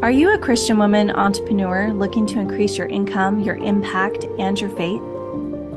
Are you a Christian woman entrepreneur looking to increase your income, your impact, and your faith?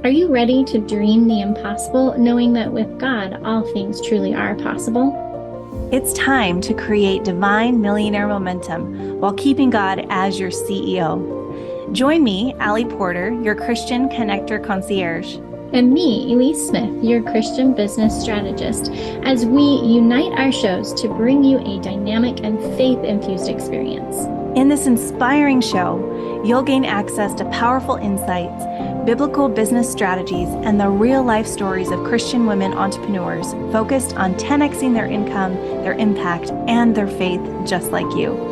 Are you ready to dream the impossible, knowing that with God, all things truly are possible? It's time to create divine millionaire momentum while keeping God as your CEO. Join me, Allie Porter, your Christian Connector Concierge. And me, Elise Smith, your Christian business strategist, as we unite our shows to bring you a dynamic and faith-infused experience. In this inspiring show, you'll gain access to powerful insights, biblical business strategies, and the real-life stories of Christian women entrepreneurs focused on 10xing their income, their impact, and their faith just like you.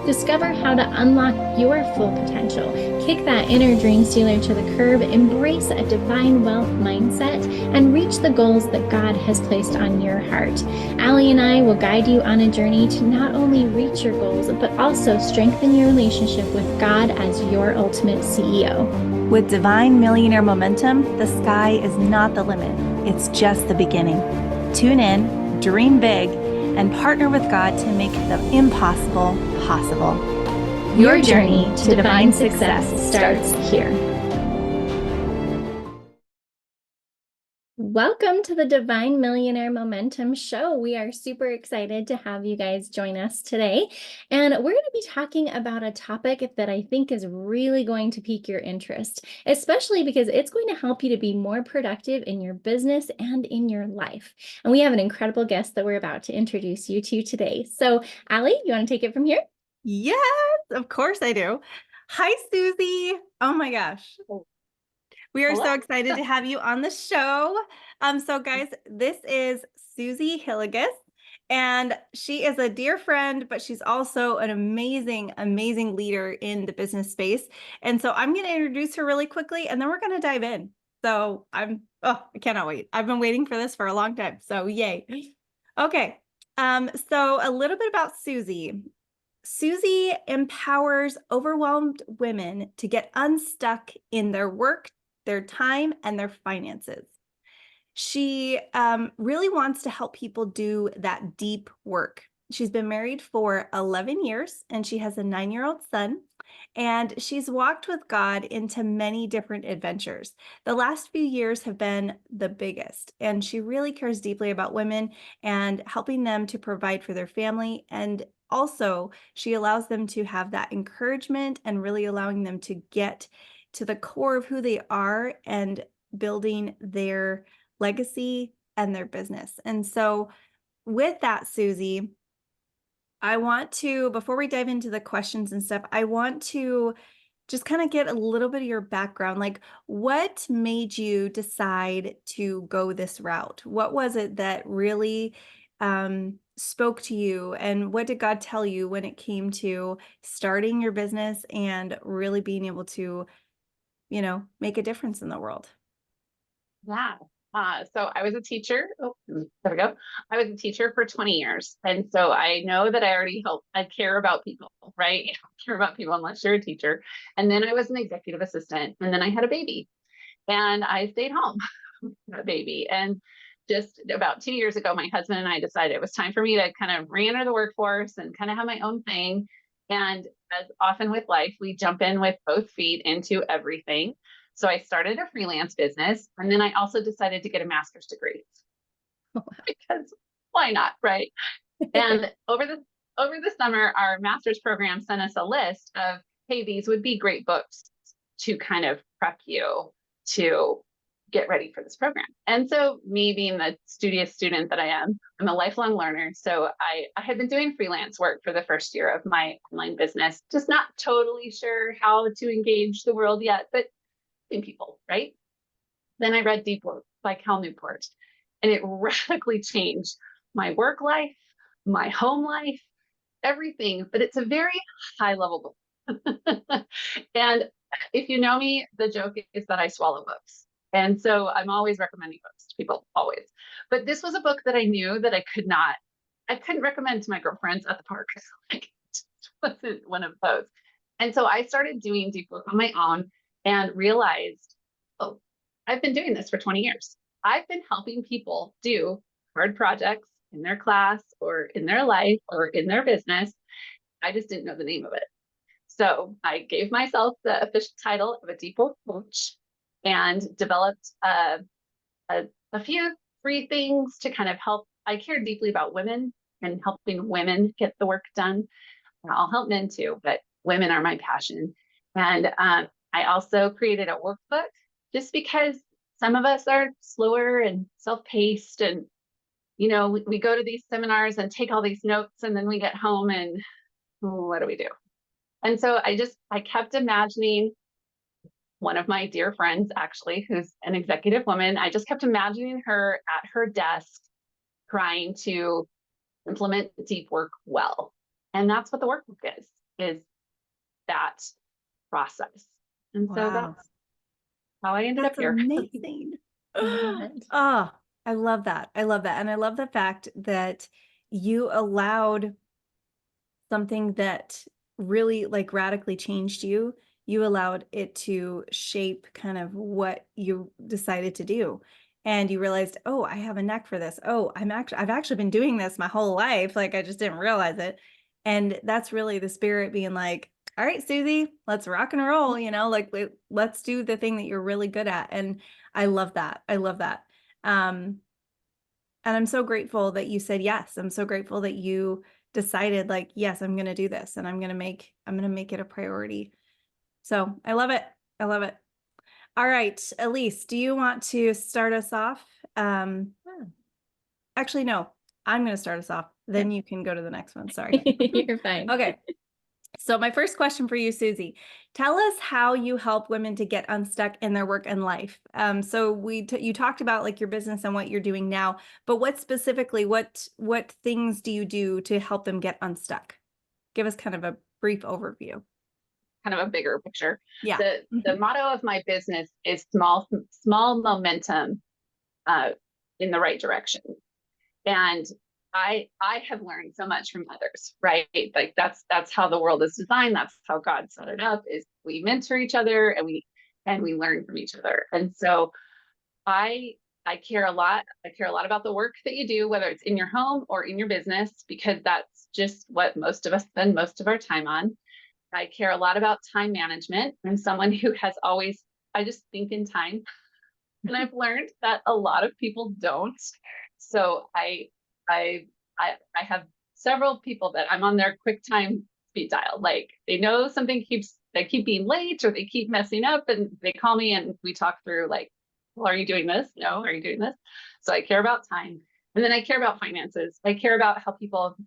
Discover how to unlock your full potential, kick that inner dream stealer to the curb, embrace a divine wealth mindset, and reach the goals that God has placed on your heart. Allie and I will guide you on a journey to not only reach your goals, but also strengthen your relationship with God as your ultimate CEO. With divine millionaire momentum, the sky is not the limit. It's just the beginning. Tune in, dream big, and partner with God to make the impossible possible. Your journey to divine success starts here. Welcome to the Divine Millionaire Momentum Show. We are super excited to have you guys join us today. And we're going to be talking about a topic that I think is really going to pique your interest, especially because it's going to help you to be more productive in your business and in your life. And we have an incredible guest that we're about to introduce you to today. So, Allie, you want to take it from here? Yes, of course I do. Hi, Suzy. Oh my gosh. We are so excited to have you on the show. So guys, this is Suzy Hillegas, and she is a dear friend, but she's also an amazing, amazing leader in the business space. And so I'm going to introduce her really quickly, and then we're going to dive in. So I cannot wait. I've been waiting for this for a long time. So yay. Okay. So a little bit about Suzy. Suzy empowers overwhelmed women to get unstuck in their work, their time, and their finances. She really wants to help people do that deep work. She's been married for 11 years and she has a 9-year-old son. And she's walked with God into many different adventures. The last few years have been the biggest, and she really cares deeply about women and helping them to provide for their family. And also, she allows them to have that encouragement and really allowing them to get to the core of who they are and building their legacy and their business. And so, with that, Suzy, I want to, before we dive into the questions and stuff, I want to just kind of get a little bit of your background. Like, what made you decide to go this route? What was it that really spoke to you? And what did God tell you when it came to starting your business and really being able to, make a difference in the world? Yeah. So I was a teacher. Oh, there we go. I was a teacher for 20 years. And so I know that I already help. I care about people, right? You don't care about people unless you're a teacher. And then I was an executive assistant. And then I had a baby and I stayed home with a baby. And just about 2 years ago, my husband and I decided it was time for me to kind of re-enter the workforce and kind of have my own thing. And as often with life, we jump in with both feet into everything. So I started a freelance business, and then I also decided to get a master's degree because why not, right? And over the summer, our master's program sent us a list of, hey, these would be great books to kind of prep you to get ready for this program. And so me being the studious student that I am, I'm a lifelong learner. So I had been doing freelance work for the first year of my online business, just not totally sure how to engage the world yet, but people, right? Then I read Deep Work by Cal Newport, and it radically changed my work life, my home life, everything. But it's a very high level book. And if you know me, the joke is that I swallow books. And so I'm always recommending books to people, always. But this was a book that I knew that I couldn't recommend to my girlfriends at the park. Like, it just wasn't one of those. And so I started doing deep work on my own and realized, oh, I've been doing this for 20 years. I've been helping people do hard projects in their class or in their life or in their business. I just didn't know the name of it. So I gave myself the official title of a deep work coach and developed a few free things to kind of help. I care deeply about women and helping women get the work done. I'll help men too, but women are my passion. And I also created a workbook just because some of us are slower and self-paced, and we go to these seminars and take all these notes, and then we get home and what do we do? And so I kept imagining one of my dear friends, actually, who's an executive woman. I just kept imagining her at her desk trying to implement deep work well. And that's what the workbook is that process. And so Wow. that's how I ended up That's here. amazing. I love it. Oh, I love that. I love that. And I love the fact that you allowed something that really like radically changed you. You allowed it to shape kind of what you decided to do. And you realized, oh, I have a knack for this. Oh, I've actually been doing this my whole life. Like I just didn't realize it. And that's really the spirit being like, all right, Suzy, let's rock and roll, like let's do the thing that you're really good at. And I love that. I love that. And I'm so grateful that you said yes. I'm so grateful that you decided like, yes, I'm going to do this and I'm going to make it a priority. So I love it. I love it. All right, Elise, do you want to start us off? Actually, no, I'm going to start us off. Then you can go to the next one. Sorry. You're fine. Okay. So my first question for you, Suzy, tell us how you help women to get unstuck in their work and life. So you talked about like your business and what you're doing now, but what specifically, what things do you do to help them get unstuck? Give us kind of a brief overview. Kind of a bigger picture. Yeah. The motto of my business is small momentum in the right direction. And I have learned so much from others, right? Like that's how the world is designed. That's how God set it up, is we mentor each other and we learn from each other. And so I care a lot. I care a lot about the work that you do, whether it's in your home or in your business, because that's just what most of us spend most of our time on. I care a lot about time management. I'm someone who has always, I just think in time. And I've learned that a lot of people don't. So I have several people that I'm on their QuickTime speed dial. Like they know something they keep being late or they keep messing up, and they call me and we talk through like, well, are you doing this? No, are you doing this? So I care about time. And then I care about finances. I care about how people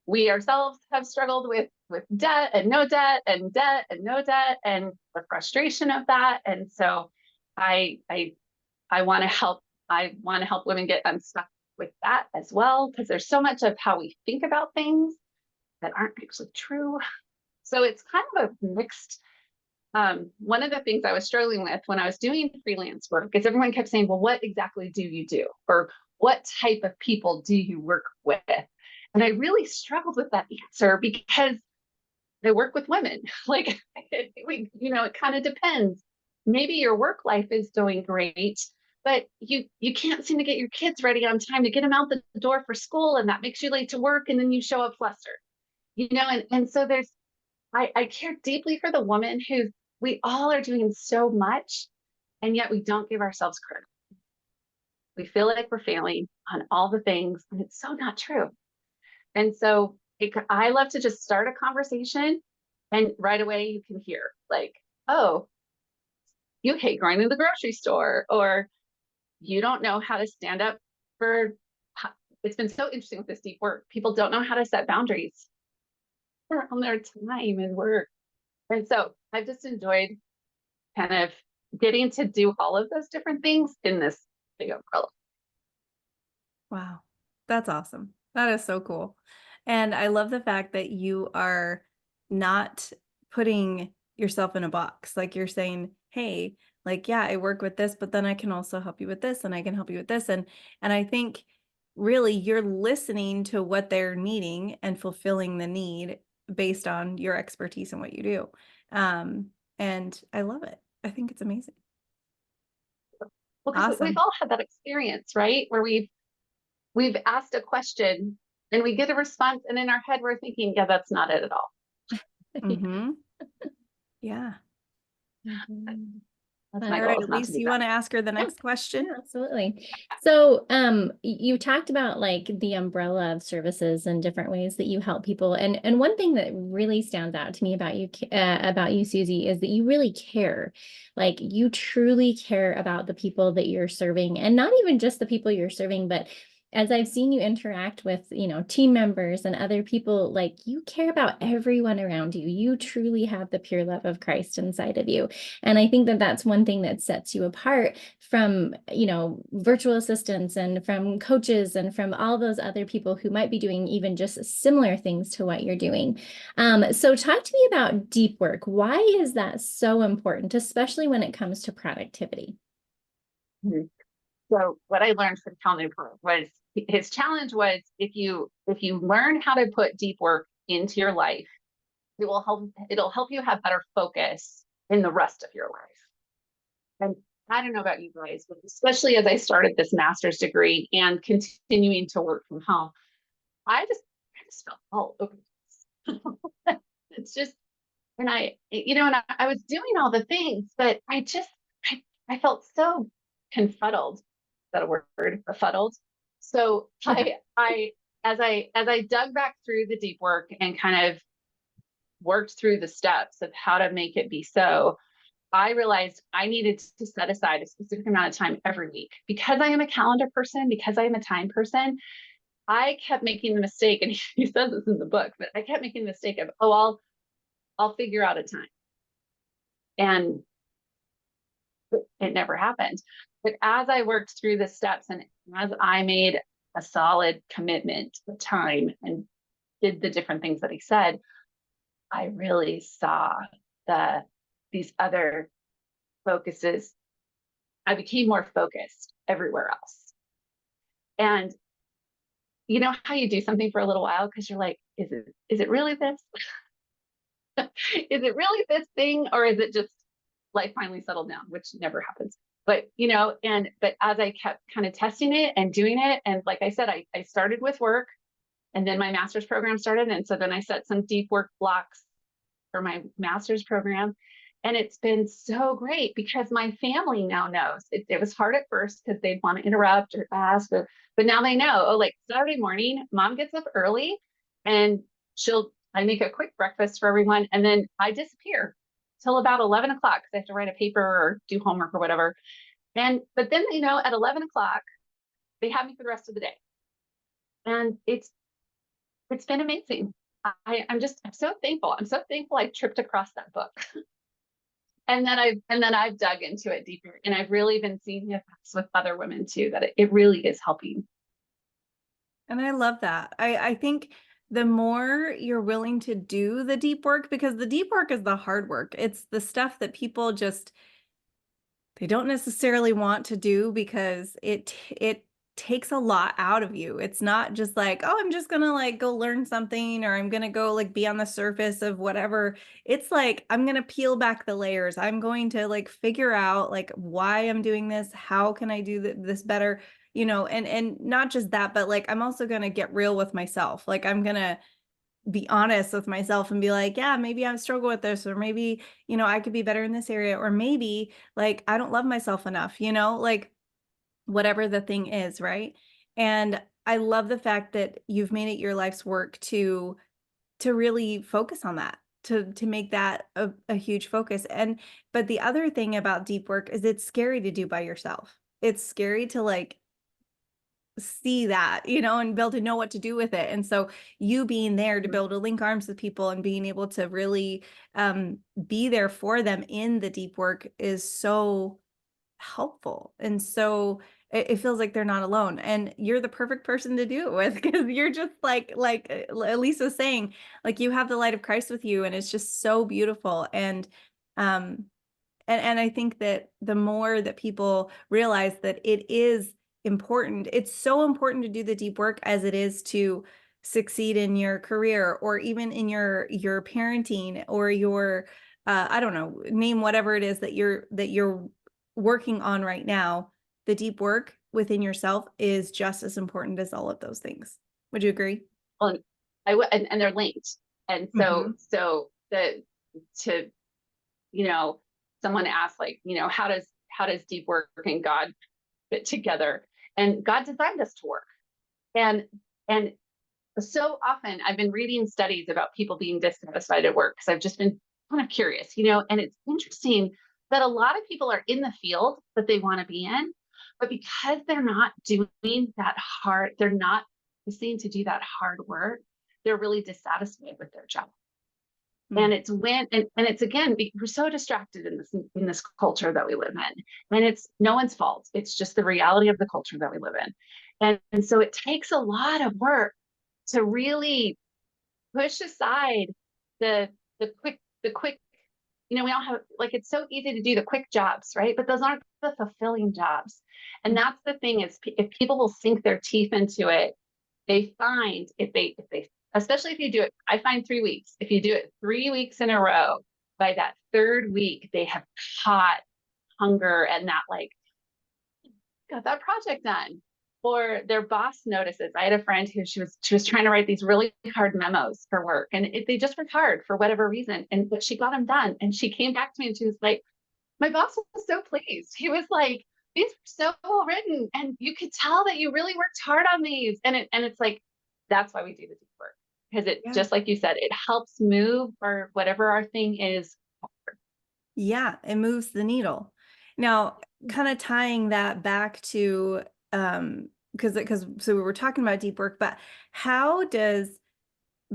we ourselves have struggled with debt and no debt and debt and no debt and the frustration of that. And so I want to help. I want to help women get unstuck with that as well, because there's so much of how we think about things that aren't actually true. So it's kind of a mixed. One of the things I was struggling with when I was doing freelance work is everyone kept saying, well, what exactly do you do? Or what type of people do you work with? And I really struggled with that answer because I work with women. Like, it kind of depends. Maybe your work life is going great, but you can't seem to get your kids ready on time to get them out the door for school, and that makes you late to work, and then you show up flustered. And so I care deeply for the woman who we all are doing so much, and yet we don't give ourselves credit. We feel like we're failing on all the things, and it's so not true. And so I love to just start a conversation, and right away you can hear like, oh, you hate going to the grocery store, or you don't know how to stand up for. It's been so interesting with this deep work. People don't know how to set boundaries on their time and work. And so I've just enjoyed kind of getting to do all of those different things in this big umbrella. Wow. That's awesome. That is so cool. And I love the fact that you are not putting yourself in a box. Like you're saying, hey, like, yeah, I work with this, but then I can also help you with this and I can help you with this. And I think really you're listening to what they're needing and fulfilling the need based on your expertise and what you do. And I love it. I think it's amazing. Well, because Awesome. we've all had that experience, right? Where we've asked a question and we get a response, and in our head, we're thinking, yeah, that's not it at all. Mm-hmm. Yeah. That's All my right, goal, is not to Elise, be you that. want to ask her the Yeah. next question? Yeah, absolutely. So, you talked about like the umbrella of services and different ways that you help people. And one thing that really stands out to me about you, Suzy, is that you really care. Like you truly care about the people that you're serving, and not even just the people you're serving, but as I've seen you interact with, team members and other people, like you care about everyone around you. You truly have the pure love of Christ inside of you. And I think that that's one thing that sets you apart from, virtual assistants and from coaches and from all those other people who might be doing even just similar things to what you're doing. So talk to me about deep work. Why is that so important, especially when it comes to productivity? Mm-hmm. So what I learned from Cal Newport was, his challenge was, if you learn how to put deep work into your life, it'll help you have better focus in the rest of your life. And I don't know about you guys, but especially as I started this master's degree and continuing to work from home, I just felt all over. It's just, and I was doing all the things, but I felt so confuddled. Is that a word? Befuddled. So as I dug back through the deep work and kind of worked through the steps of how to make it be so, I realized I needed to set aside a specific amount of time every week. Because I am a calendar person, because I am a time person, I kept making the mistake, and he says this in the book, but I kept making the mistake of, I'll figure out a time. And it never happened. But as I worked through the steps, and as I made a solid commitment to time and did the different things that he said, I really saw these other focuses. I became more focused everywhere else. And you know how you do something for a little while because you're like, is it really this? Is it really this thing, or is it just life finally settled down, which never happens? But but as I kept kind of testing it and doing it, and like I said, I started with work, and then my master's program started, and so then I set some deep work blocks for my master's program. And it's been so great because my family now knows. It was hard at first because they'd want to interrupt or ask, but now they know, oh, like Saturday morning, mom gets up early and I make a quick breakfast for everyone. And then I disappear till about 11 o'clock because I have to write a paper or do homework or whatever. But then they know at 11 o'clock, they have me for the rest of the day. And it's been amazing. I'm so thankful. I'm so thankful I tripped across that book. And then I've dug into it deeper, and I've really been seeing the effects with other women too, that it really is helping. And I love that. I think the more you're willing to do the deep work, because the deep work is the hard work. It's the stuff that people they don't necessarily want to do because it takes a lot out of you. It's not just like, oh, I'm just gonna like go learn something, or I'm gonna go like be on the surface of whatever. It's like, I'm gonna peel back the layers. I'm going to like figure out like why I'm doing this. How can I do this better? And not just that, but like, I'm also gonna get real with myself. Like, I'm gonna be honest with myself and be like, yeah, maybe I struggle with this, or maybe, I could be better in this area, or maybe like, I don't love myself enough, like whatever the thing is. Right. And I love the fact that you've made it your life's work to really focus on that, to make that a huge focus. But the other thing about deep work is it's scary to do by yourself. It's scary to like see that, and be able to know what to do with it. And so you being there to be able to link arms with people and being able to really be there for them in the deep work is so helpful. And so it feels like they're not alone, and you're the perfect person to do it with, because you're just like Lisa's saying, like you have the light of Christ with you, and it's just so beautiful. Um and I think that the more that people realize that it is important, it's so important to do the deep work as it is to succeed in your career, or even in your parenting, or your I don't know, name whatever it is that you're working on right now. The deep work within yourself is just as important as all of those things. Would you agree? well, and they're linked. And so, to, you know, someone asked, like, you know, how does deep work and God fit together? And God designed us to work. And so often I've been reading studies about people being dissatisfied at work because I've just been kind of curious, you know, and it's interesting that a lot of people are in the field that they want to be in, but because they're not doing that hard, they're not listening to do that hard work, they're really dissatisfied with their job. And it's and it's again, we're so distracted in this culture that we live in, and it's no one's fault. It's just the reality of the culture that we live in. And so it takes a lot of work to really push aside the quick, you know, we all have, like, it's so easy to do the quick jobs, right? But those aren't the fulfilling jobs. And that's the thing, is if people will sink their teeth into it, they find if they especially if you do it, I find 3 weeks. If you do it 3 weeks in a row, by that third week, they have caught hunger and that, like, got that project done. Or their boss notices. I had a friend who she was trying to write these really hard memos for work, and they just were hard for whatever reason. But she got them done, and she came back to me and she was like, "My boss was so pleased. He was like, these were so well written, and you could tell that you really worked hard on these." And it's like, that's why we do the deep work, because it, just like you said, it helps move or whatever our thing is. Yeah, it moves the needle. Now, kind of tying that back to, because so we were talking about deep work, but how does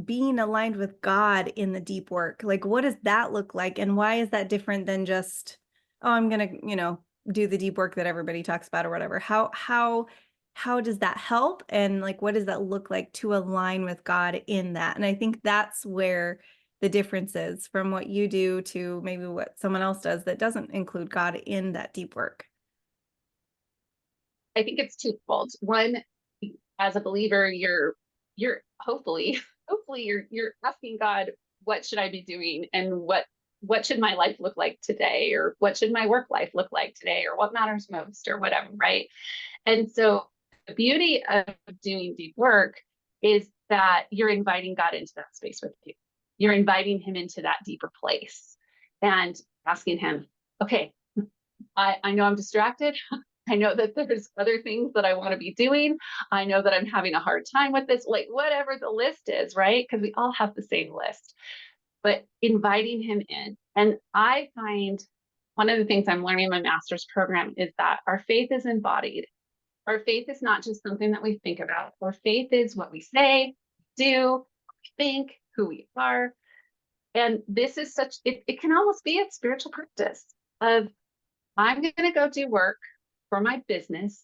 being aligned with God in the deep work, like, what does that look like? And why is that different than just, oh, I'm gonna, do the deep work that everybody talks about or whatever? How does that help? And, like, what does that look like to align with God in that? And I think that's where the difference is from what you do to maybe what someone else does that doesn't include God in that deep work. I think it's twofold. One, as a believer, you're hopefully you're asking God, what should I be doing, and what should my life look like today, or what should my work life look like today, or what matters most, or whatever, right? And so the beauty of doing deep work is that you're inviting God into that space with you. You're inviting him into that deeper place and asking him, okay, I know I'm distracted. I know that there's other things that I want to be doing. I know that I'm having a hard time with this, like, whatever the list is, right? Because we all have the same list, but inviting him in. And I find one of the things I'm learning in my master's program is that our faith is embodied. Our faith is not just something that we think about. Our faith is what we say, do, think, who we are. And this is it can almost be a spiritual practice of, I'm going to go do work for my business,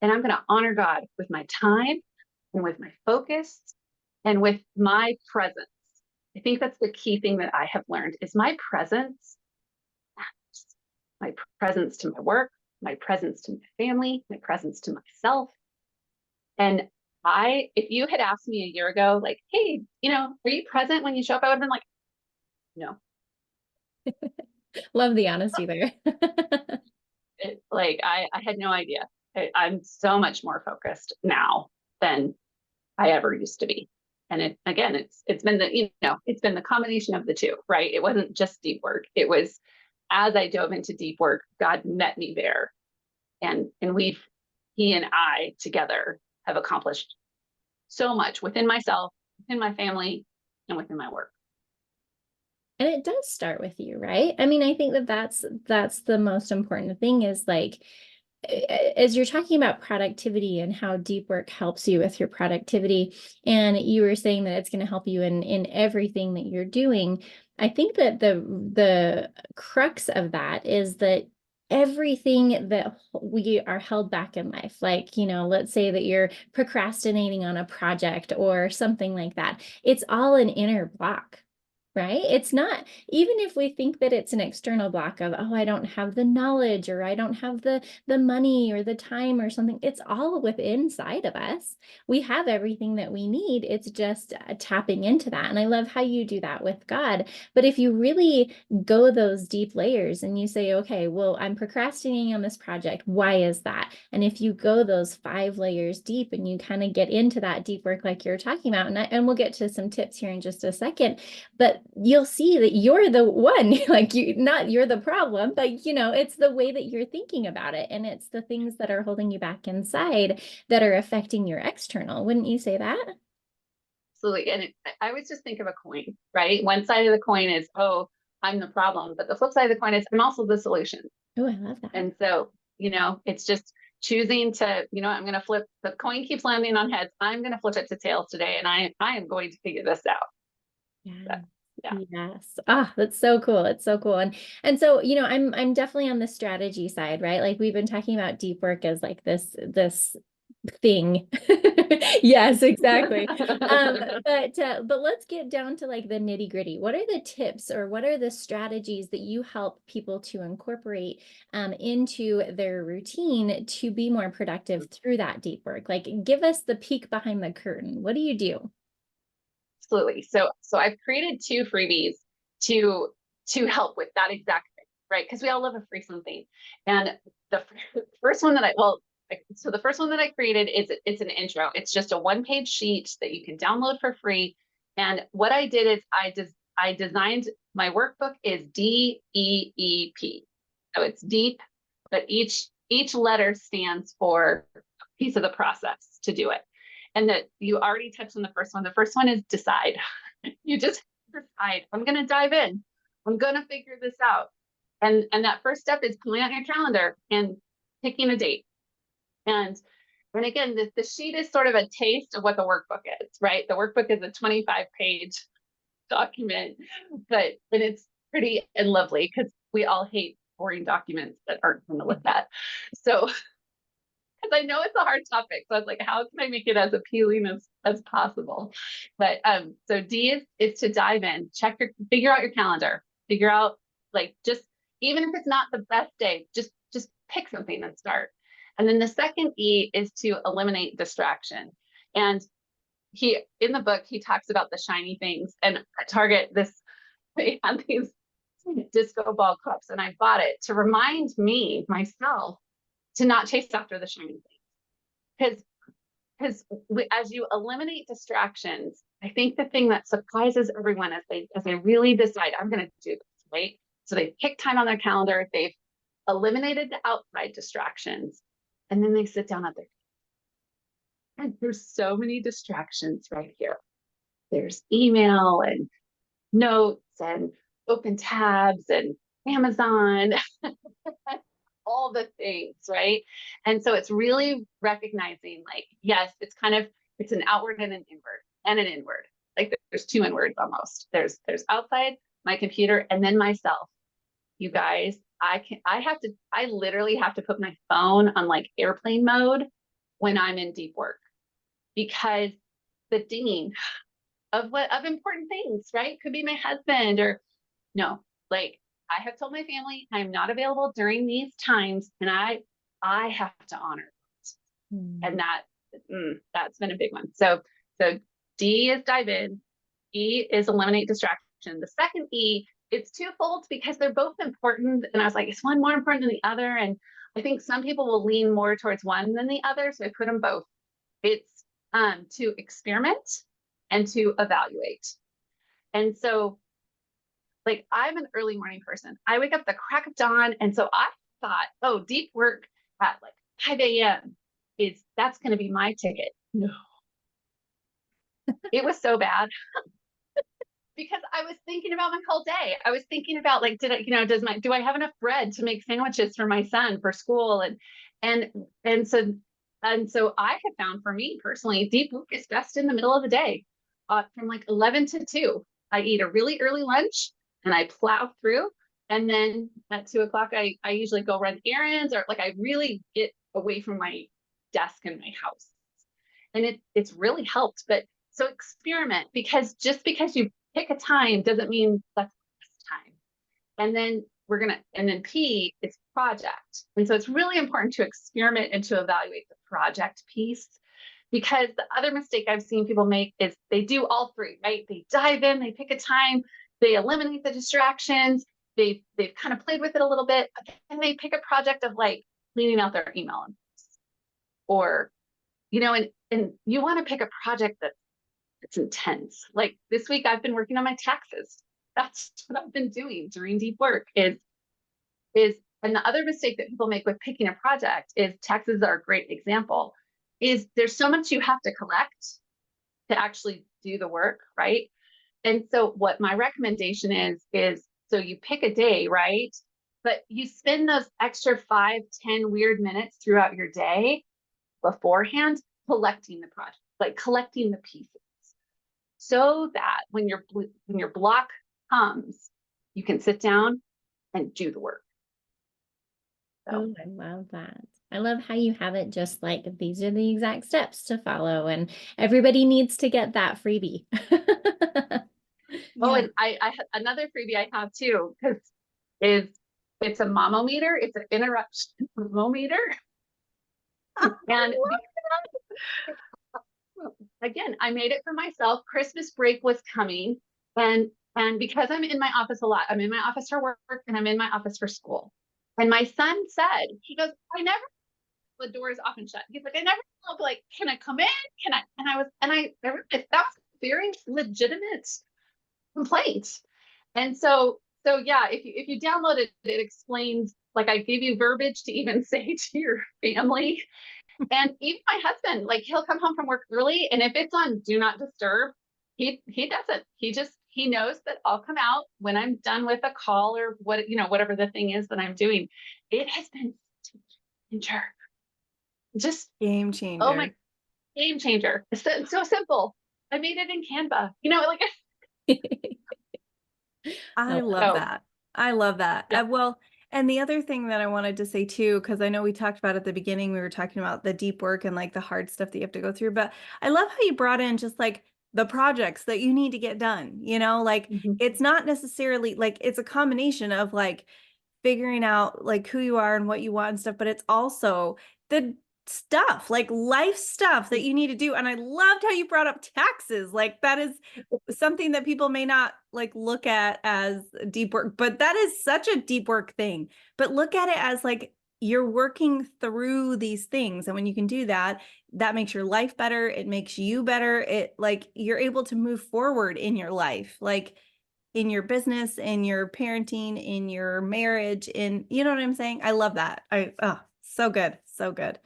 and I'm going to honor God with my time and with my focus and with my presence. I think that's the key thing that I have learned is my presence to my work, my presence to my family, my presence to myself. And if you had asked me a year ago, like, hey, are you present when you show up? I would have been like, no. Love the honesty there. I had no idea. I'm so much more focused now than I ever used to be. And it's been it's been the combination of the two, right? It wasn't just deep work. It was, as I dove into deep work, God met me there. And he and I together have accomplished so much within myself, within my family, and within my work. And it does start with you, right? I mean, I think that's the most important thing is, like, as you're talking about productivity and how deep work helps you with your productivity, and you were saying that it's going to help you in everything that you're doing. I think that the crux of that is that everything that we are held back in life, like, let's say that you're procrastinating on a project or something like that, it's all an inner block. right? It's not, even if we think that it's an external block of, oh, I don't have the knowledge, or I don't have the money or the time or something, it's all within inside of us. We have everything that we need. It's just tapping into that. And I love how you do that with God. But if you really go those deep layers and you say, okay, well, I'm procrastinating on this project. Why is that? And if you go those 5 layers deep and you kind of get into that deep work like you're talking about, and we'll get to some tips here in just a second, but you'll see that you're the one, like you're the problem, but it's the way that you're thinking about it. And it's the things that are holding you back inside that are affecting your external. Wouldn't you say that? Absolutely. And I always just think of a coin, right? One side of the coin is, oh, I'm the problem. But the flip side of the coin is, I'm also the solution. Oh, I love that. And so, it's just choosing to, I'm going to flip. The coin keeps landing on heads. I'm going to flip it to tails today. And I am going to figure this out. Yeah. Yeah. Yes. Ah, that's so cool. It's so cool. And so, I'm definitely on the strategy side, right? Like we've been talking about deep work as like this thing. Yes, exactly. But let's get down to like the nitty gritty. What are the tips, or what are the strategies that you help people to incorporate into their routine to be more productive through that deep work? Like, give us the peek behind the curtain. What do you do? Absolutely. So I've created 2 freebies to help with that exact thing, right? Because we all love a free something. And the first one that the first one that I created it's an intro. It's just a 1-page sheet that you can download for free. And what I did is I designed my workbook is DEEP. So it's deep, but each letter stands for a piece of the process to do it. And that you already touched on the first one. The first one is decide. You just decide, I'm going to dive in. I'm going to figure this out. And that first step is pulling out your calendar and picking a date. And again, the sheet is sort of a taste of what the workbook is, right? The workbook is a 25-page document, and it's pretty and lovely because we all hate boring documents that aren't fun to look at. So because I know it's a hard topic. So I was like, how can I make it as appealing as possible? But so D is to dive in, figure out your calendar, figure out like just even if it's not the best day, just pick something and start. And then the second E is to eliminate distraction. And in the book, he talks about the shiny things, and at Target, they had these disco ball cups, and I bought it to remind me myself to not chase after the shiny things. Because as you eliminate distractions, I think the thing that surprises everyone as they really decide, I'm going to do this, right? So they pick time on their calendar, they've eliminated the outside distractions, and then they sit down at their, and there's so many distractions right here. There's email and notes and open tabs and Amazon, all the things, right? And so it's really recognizing like, yes, it's an outward and an inward. Like there's 2 inwards almost. There's outside, my computer, and then myself. You guys, I literally have to put my phone on like airplane mode when I'm in deep work, because the dinging of important things, right? Could be my husband, or no, like I have told my family I'm not available during these times, and I have to honor it. And that's been a big one. So D is dive in, E is eliminate distraction. The second E, it's twofold because they're both important. And I was like, is one more important than the other? And I think some people will lean more towards one than the other. So I put them both. It's to experiment and to evaluate. And so like I'm an early morning person. I wake up the crack of dawn. And so I thought, oh, deep work at like 5 a.m. that's going to be my ticket. No. It was so bad because I was thinking about my whole day. I was thinking about like, do I have enough bread to make sandwiches for my son for school? And so I have found for me personally, deep work is best in the middle of the day, from like 11 to 2. I eat a really early lunch and I plow through. And then at 2 o'clock, I usually go run errands, or like I really get away from my desk in my house. And it's really helped. But so experiment, because just because you pick a time doesn't mean that's the time. And then and then P is project. And so it's really important to experiment and to evaluate the project piece, because the other mistake I've seen people make is they do all three, right? They dive in, they pick a time, they eliminate the distractions, they've kind of played with it a little bit, but then they pick a project of like cleaning out their email inbox, or, and you want to pick a project that's intense. Like this week, I've been working on my taxes. That's what I've been doing during deep work and the other mistake that people make with picking a project is taxes are a great example, is there's so much you have to collect to actually do the work, right? And so what my recommendation is so you pick a day, right? But you spend those extra 5-10 weird minutes throughout your day beforehand collecting the project, like collecting the pieces, so that when your block comes, you can sit down and do the work. So. Oh, I love that. I love how you have it just like these are the exact steps to follow, and everybody needs to get that freebie. Oh, and I another freebie I have too, because it's a momometer. It's an interruption momometer. And again, I made it for myself. Christmas break was coming, and because I'm in my office a lot, I'm in my office for work and I'm in my office for school. And my son said, he goes, I never, the door is often shut. He's like, I never felt like, can I come in? Can I? And I realized that was a very legitimate complaint. And so yeah, if you download it, it explains, like I give you verbiage to even say to your family. And even my husband, like he'll come home from work early, and if it's on do not disturb, he doesn't. He knows that I'll come out when I'm done with a call or whatever the thing is that I'm doing. It has been just Game changer. Oh my, game changer. It's so simple. I made it in Canva. I love that. I love that. Yeah. Well, and the other thing that I wanted to say too, because I know we talked about at the beginning, we were talking about the deep work and like the hard stuff that you have to go through, but I love how you brought in just like the projects that you need to get done, like it's not necessarily like it's a combination of like figuring out like who you are and what you want and stuff, but it's also the stuff, like life stuff that you need to do. And I loved how you brought up taxes. Like that is something that people may not like look at as deep work, but that is such a deep work thing. But look at it as like you're working through these things. And when you can do that, that makes your life better. It makes you better. It like you're able to move forward in your life, like in your business, in your parenting, in your marriage, you know what I'm saying? I love that. So good. So good.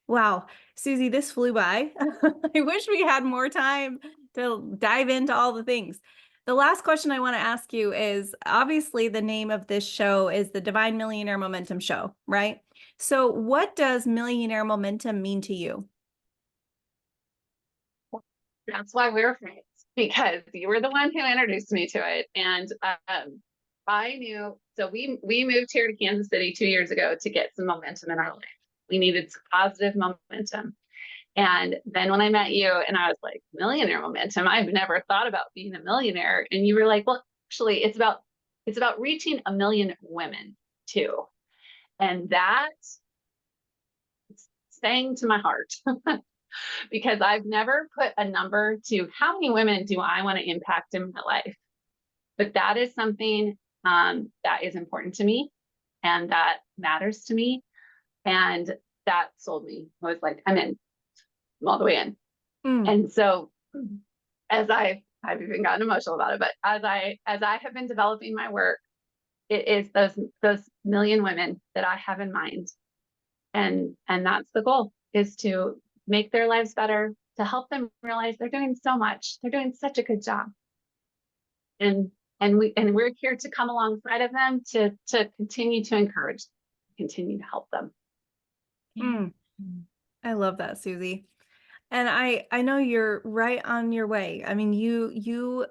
Wow, Suzy, this flew by. I wish we had more time to dive into all the things. The last question I want to ask you is, obviously the name of this show is the Divine Millionaire Momentum Show, right? So what does Millionaire Momentum mean to you? That's why we're friends, because you were the one who introduced me to it. And I knew, so we moved here to Kansas City 2 years ago to get some momentum in our life. We needed some positive momentum. And then when I met you and I was like, millionaire momentum, I've never thought about being a millionaire. And you were like, well, actually it's about reaching 1 million women too. And that sang to my heart because I've never put a number to how many women do I want to impact in my life. But that is something that is important to me and that matters to me. And that sold me. I was like, I'm all the way in. And so as I've even gotten emotional about it, but as I have been developing my work, it is those million women that I have in mind. And that's the goal, is to make their lives better, to help them realize they're doing so much. They're doing such a good job. And we're here to come alongside of them to continue to encourage, continue to help them. I love that, Suzy. And I know you're right on your way. I mean, you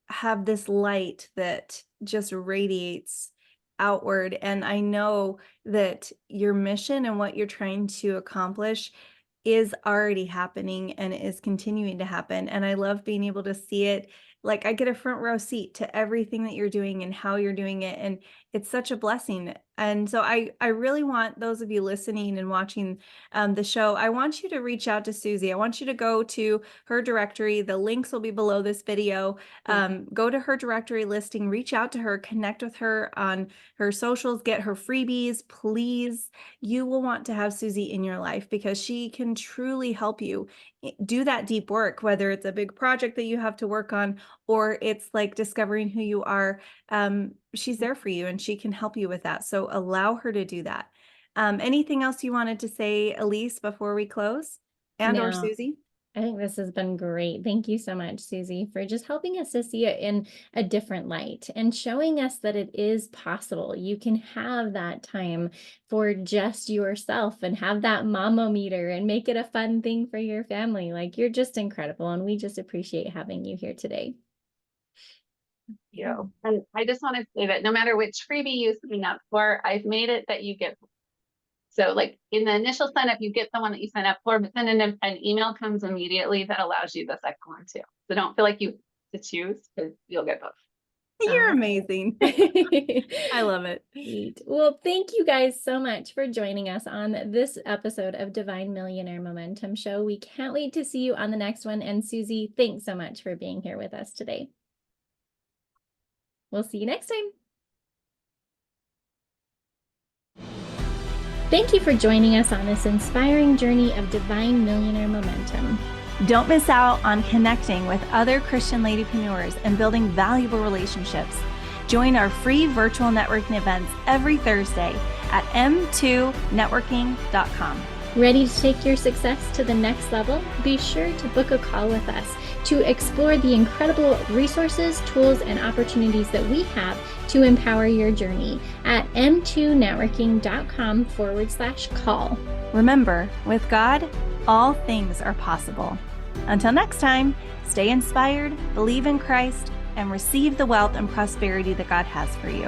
have this light that just radiates outward. And I know that your mission and what you're trying to accomplish is already happening and is continuing to happen. And I love being able to see it like I get a front row seat to everything that you're doing and how you're doing it. And it's such a blessing. And so I really want those of you listening and watching the show, I want you to reach out to Suzy. I want you to go to her directory. The links will be below this video. Go to her directory listing, reach out to her, connect with her on her socials, get her freebies, please. You will want to have Suzy in your life because she can truly help you do that deep work, whether it's a big project that you have to work on, or it's like discovering who you are. She's there for you and she can help you with that. So allow her to do that. Anything else you wanted to say, Elise, before we close? Or No. Suzy? I think this has been great. Thank you so much, Suzy, for just helping us to see it in a different light and showing us that it is possible. You can have that time for just yourself and have that mama-meter and make it a fun thing for your family. Like, you're just incredible, and we just appreciate having you here today. You. And I just want to say that no matter which freebie you sign up for, I've made it that you get. So like in the initial sign up, you get the one that you sign up for, but then an email comes immediately that allows you the second one too. So don't feel like you have to choose because you'll get both. You're amazing. I love it. Great. Well, thank you guys so much for joining us on this episode of Divine Millionaire Momentum Show. We can't wait to see you on the next one. And Suzy, thanks so much for being here with us today. We'll see you next time. Thank you for joining us on this inspiring journey of Divine Millionaire Momentum. Don't miss out on connecting with other Christian ladypreneurs and building valuable relationships. Join our free virtual networking events every Thursday at m2networking.com. Ready to take your success to the next level? Be sure to book a call with us to explore the incredible resources, tools, and opportunities that we have to empower your journey at m2networking.com/call. Remember, with God, all things are possible. Until next time, stay inspired, believe in Christ, and receive the wealth and prosperity that God has for you.